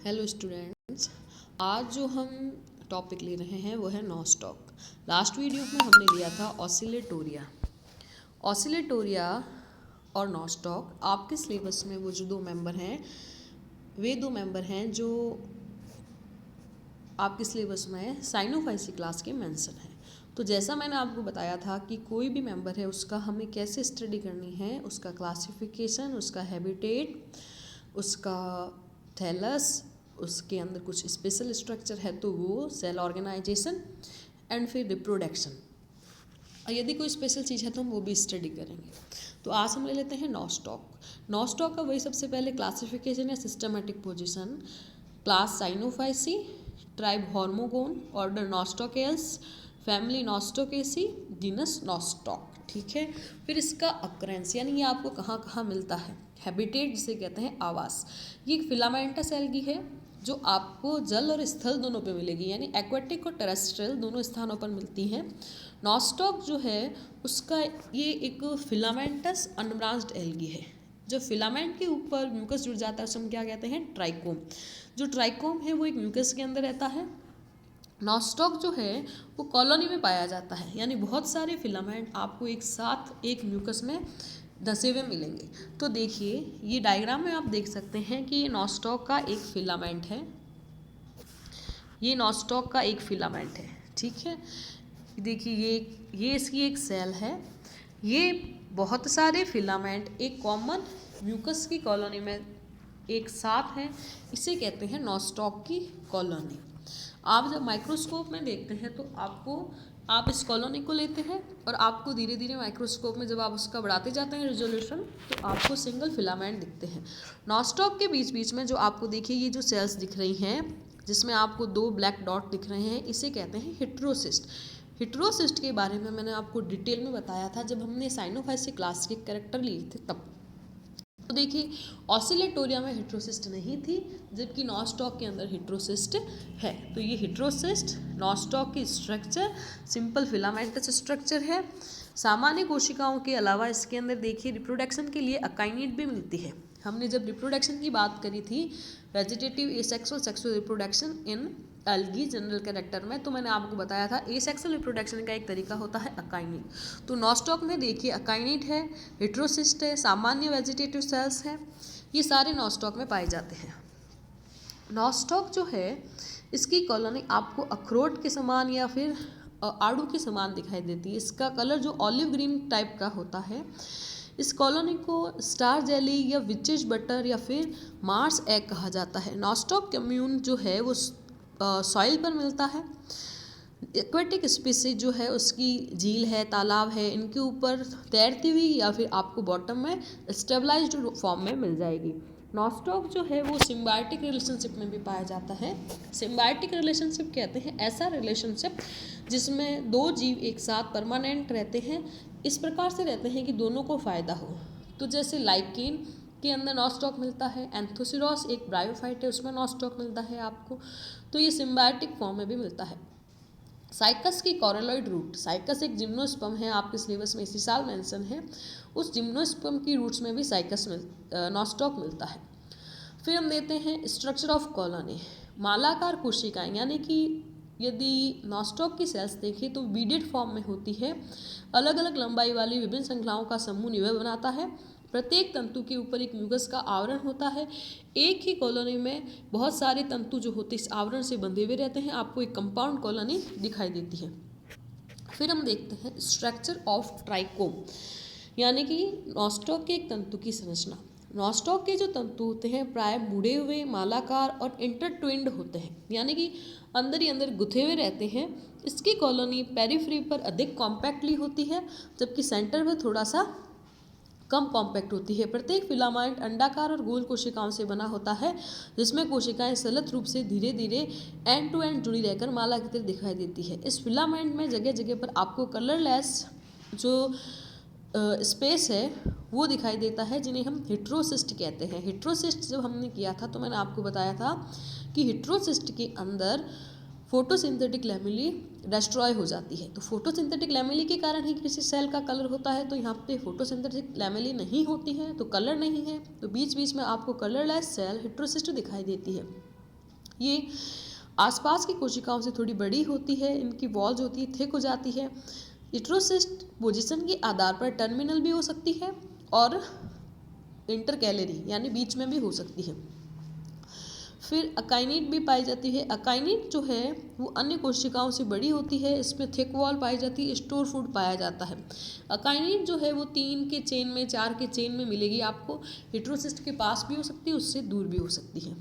Hello students. आज जो हम टॉपिक ले रहे हैं वो है नॉस्टॉक। लास्ट वीडियो में हमने लिया था ऑसिलेटोरिया। ऑसिलेटोरिया और नॉस्टॉक आपके सिलेबस में वो जो दो मेंबर हैं, वे दो मेंबर हैं जो आपके सिलेबस में साइनोफाइसी क्लास के मेंशन हैं। तो जैसा मैंने आपको बताया था कि कोई भी मेंबर है उसका हमें कैसे स्टडी करनी है, उसका क्लासिफिकेशन, उसका हैबिटेट, उसका थैलस, उसके अंदर कुछ स्पेशल स्ट्रक्चर है तो वो सेल ऑर्गेनाइजेशन एंड फिर रिप्रोडक्शन, और यदि कोई स्पेशल चीज़ है तो हम वो भी स्टडी करेंगे। तो आज हम ले लेते हैं नॉस्टॉक। नॉस्टॉक का वही सबसे पहले क्लासिफिकेशन या systematic position, class Cyanophyceae, tribe Hormogonae, order Nostocales, family Nostocaceae, genus Nostoc. ठीक है। फिर इसका अक्रेंस यानी ये आपको कहाँ कहाँ मिलता है। हैबिटेट जिसे कहते हैं आवास, ये एक फिलामेंटस एल्गी है जो आपको जल और स्थल दोनों पे मिलेगी, यानी एक्वेटिक और टेरेस्ट्रियल दोनों स्थानों पर मिलती हैं। नॉस्टॉक जो है उसका ये एक फिलामेंटस अनब्रांच्ड एल्गी है। जब फिलामेंट के ऊपर म्यूकस जुड़ जाता है उसे हम क्या कहते हैं, ट्राइकोम। जो ट्राइकोम है वो एक म्यूकस के अंदर रहता है। नॉस्टॉक जो है वो कॉलोनी में पाया जाता है, यानी बहुत सारे फिलामेंट आपको एक साथ एक म्यूकस में धसे हुए मिलेंगे। तो देखिए ये डायग्राम में आप देख सकते हैं कि ये नॉस्टॉक का एक फिलामेंट है, ये नॉस्टॉक का एक फिलामेंट है। ठीक है। देखिए ये इसकी एक सेल है। ये बहुत सारे फिलामेंट एक कॉमन म्यूकस की कॉलोनी में एक साथ हैं, इसे कहते हैं नॉस्टॉक की कॉलोनी। आप जब माइक्रोस्कोप में देखते हैं तो आप इस कॉलोनी को लेते हैं और आपको धीरे धीरे माइक्रोस्कोप में जब आप उसका बढ़ाते जाते हैं रेजोल्यूशन तो आपको सिंगल फिलामेंट दिखते हैं। नॉस्टॉक के बीच बीच में जो आपको देखिए ये जो सेल्स दिख रही हैं जिसमें आपको दो ब्लैक डॉट दिख रहे हैं, इसे कहते हैं हिट्रोसिस्ट। हिट्रोसिस्ट के बारे में मैंने आपको डिटेल में बताया था जब हमने साइनोफाइसी क्लास के कैरेक्टर लिए थे तब। तो देखिए ऑसिलेटोरिया में हिट्रोसिस्ट नहीं थी जबकि नॉस्टॉक के अंदर हिट्रोसिस्ट है। तो ये हिट्रोसिस्ट नॉस्टॉक की स्ट्रक्चर सिंपल फिलामेंटस स्ट्रक्चर है। सामान्य कोशिकाओं के अलावा इसके अंदर देखिए रिप्रोडक्शन के लिए अकाइनेट भी मिलती है। हमने जब रिप्रोडक्शन की बात करी थी vegetative asexual sexual reproduction in algae general character में, तो मैंने आपको बताया था एसेक्सुअल रिप्रोडक्शन का एक तरीका होता है अकाइनेट। तो नॉस्टॉक में देखिए अकाइनेट है, हिट्रोसिस्ट है, सामान्य वेजिटेटिव सेल्स हैं, ये सारे नॉस्टॉक में पाए जाते हैं। नॉस्टॉक जो है इसकी कॉलोनी आपको अखरोट के समान या फिर आड़ू के समान दिखाई देती है। इसका कलर जो ऑलिव ग्रीन टाइप का होता है। इस कॉलोनी को स्टार जेली या विचेज बटर या फिर मार्स एग कहा जाता है। नॉस्टॉक कम्यून जो है वो सॉइल पर मिलता है। एक्वेटिक स्पीसीज जो है उसकी झील है, तालाब है, इनके ऊपर तैरती हुई या फिर आपको बॉटम में स्टेबलाइज्ड फॉर्म में मिल जाएगी। नॉस्टॉक जो है वो सिम्बायोटिक रिलेशनशिप में भी पाया जाता है। सिम्बायोटिक रिलेशनशिप कहते हैं ऐसा रिलेशनशिप जिसमें दो जीव एक साथ परमानेंट रहते हैं, इस प्रकार से रहते हैं कि दोनों को फ़ायदा हो। तो जैसे लाइकेन के अंदर नॉस्टॉक मिलता है, एंथोसिरोस एक ब्रायोफाइट है उसमें नॉस्टॉक मिलता है आपको, तो ये सिम्बायोटिक फॉर्म में भी मिलता है। साइकस की कॉरेलॉइड रूट, साइकस एक जिम्नोस्पर्म है, आपके सिलेबस में इसी साल मेंशन है। उस जिम्नोस्पर्म की रूट्स में भी नॉस्टॉक मिलता है। फिर हम देते हैं स्ट्रक्चर ऑफ कॉलोनी। मालाकार कोशिकाएं, यानी कि यदि नॉस्टॉक की सेल्स देखें तो बीडेड फॉर्म में होती है। अलग अलग लंबाई वाली विभिन्न श्रृंखलाओं का समूह निवय बनाता है। प्रत्येक तंतु के ऊपर एक म्यूकस का आवरण होता है। एक ही कॉलोनी में बहुत सारे तंतु जो होते हैं इस आवरण से बंधे हुए रहते हैं, आपको एक कंपाउंड कॉलोनी दिखाई देती है। फिर हम देखते हैं स्ट्रक्चर ऑफ ट्राइकोम, यानी कि नॉस्टॉक के एक तंतु की संरचना। नॉस्टॉक के जो तंतु होते हैं प्राय मुड़े हुए, मालाकार और इंटरट्विन्ड होते हैं, यानी कि अंदर ही अंदर गुथे हुए रहते हैं। इसकी कॉलोनी पेरिफ्री पर अधिक कॉम्पैक्टली होती है जबकि सेंटर में थोड़ा सा कम कॉम्पैक्ट होती है। प्रत्येक फिलामेंट अंडाकार और गोल कोशिकाओं से बना होता है जिसमें कोशिकाएं सलत रूप से धीरे धीरे एंड टू एंड जुड़ी रहकर माला की तरह दिखाई देती है। इस फिलामेंट में जगह जगह पर आपको कलरलेस जो स्पेस है वो दिखाई देता है जिन्हें हम हिट्रोसिस्ट कहते हैं। हिट्रोसिस्ट जब हमने किया था तो मैंने आपको बताया था कि हिट्रोसिस्ट के अंदर फोटोसिंथेटिक लैमेली डिस्ट्रॉय हो जाती है। तो फोटोसिंथेटिक लैमेली के कारण ही किसी सेल का कलर होता है, तो यहाँ पे फोटोसिंथेटिक लैमेली नहीं होती है तो कलर नहीं है, तो बीच बीच में आपको कलरलेस सेल हिट्रोसिस्ट दिखाई देती है। ये आसपास की कोशिकाओं से थोड़ी बड़ी होती है, इनकी वॉल्स होती है थिक हो जाती है। हीटेरोसिस्ट पोजीशन के आधार पर टर्मिनल भी हो सकती है और इंटरकैलरी यानी बीच में भी हो सकती है। फिर अकाइनेट भी पाई जाती है। अकाइनेट जो है वो अन्य कोशिकाओं से बड़ी होती है, इसमें थिक वॉल पाई जाती है, स्टोर फूड पाया जाता है। अकाइनेट जो है वो 3 के चेन में 4 के चेन में मिलेगी आपको। हीटेरोसिस्ट के पास भी हो सकती है, उससे दूर भी हो सकती है।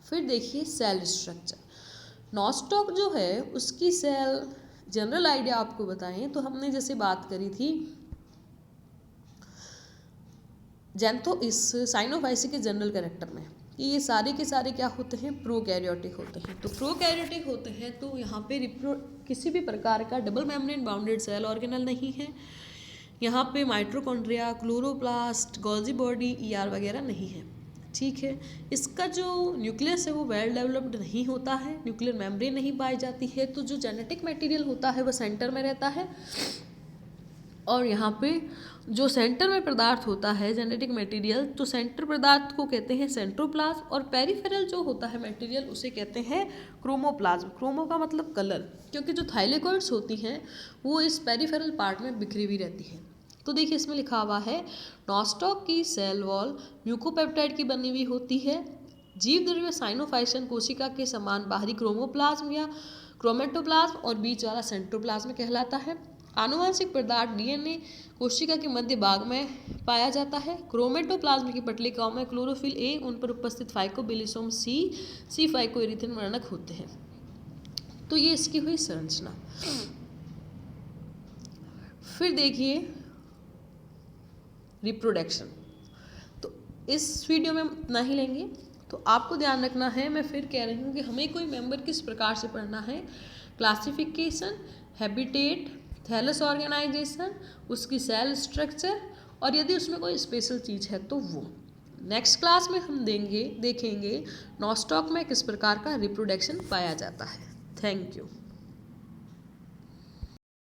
फिर देखिए सेल स्ट्रक्चर। नॉस्टॉक जो है उसकी सेल जनरल आइडिया आपको बताएं तो हमने जैसे बात करी थी इस साइनोफाइसी के जनरल कैरेक्टर में कि ये सारे के सारे क्या होते हैं, प्रोकैरियोटिक होते हैं। तो प्रोकैरियोटिक होते हैं तो यहाँ पे किसी भी प्रकार का double membrane bounded cell organelle नहीं है। यहाँ पे mitochondria, chloroplast, Golgi body, ER वगैरह नहीं है। ठीक है, इसका जो न्यूक्लियस है वो वेल डेवलप्ड नहीं होता है, न्यूक्लियर मेम्ब्रेन नहीं पाई जाती है। तो जो जेनेटिक मटेरियल होता है वो सेंटर में रहता है और यहाँ पे जो सेंटर में पदार्थ होता है जेनेटिक मटेरियल, तो सेंटर पदार्थ को कहते हैं सेंट्रोप्लाज्म और पेरिफेरल जो होता है मटेरियल उसे कहते हैं क्रोमोप्लाज्म। क्रोमो का मतलब कलर, क्योंकि जो थाइलेकॉइड्स होती हैं वो इस पेरिफेरल पार्ट में बिखरी हुई रहती है। तो देखिए इसमें लिखा हुआ है नॉस्टॉक की सेल वॉल म्यूकोपेप्टाइड की बनी हुई होती है। जीव द्रव्य साइनोफाइसियन कोशिका के समान बाहरी क्रोमोप्लाज्म या क्रोमेटोप्लाज्म और बीच वाला सेंट्रोप्लाज्म कहलाता है। आनुवंशिक पदार्थ डीएनए कोशिका के मध्य भाग में पाया जाता है। क्रोमेटोप्लाज्म की पटलिकाओं में क्लोरोफिल ए, उन पर उपस्थित फाइकोबिलिसोम सी फाइकोएरिथ्रिन वर्णक होते हैं। तो ये इसकी हुई संरचना। फिर देखिए रिप्रोडक्शन। तो इस वीडियो में इतना ही लेंगे। तो आपको ध्यान रखना है, मैं फिर कह रही हूँ कि हमें कोई मेंबर किस प्रकार से पढ़ना है। क्लासिफिकेशन, हैबिटेट, थैलस ऑर्गेनाइजेशन, उसकी सेल स्ट्रक्चर और यदि उसमें कोई स्पेशल चीज़ है तो वो। नेक्स्ट क्लास में हम देखेंगे नॉस्टॉक में किस प्रकार का रिप्रोडक्शन पाया जाता है। Thank you.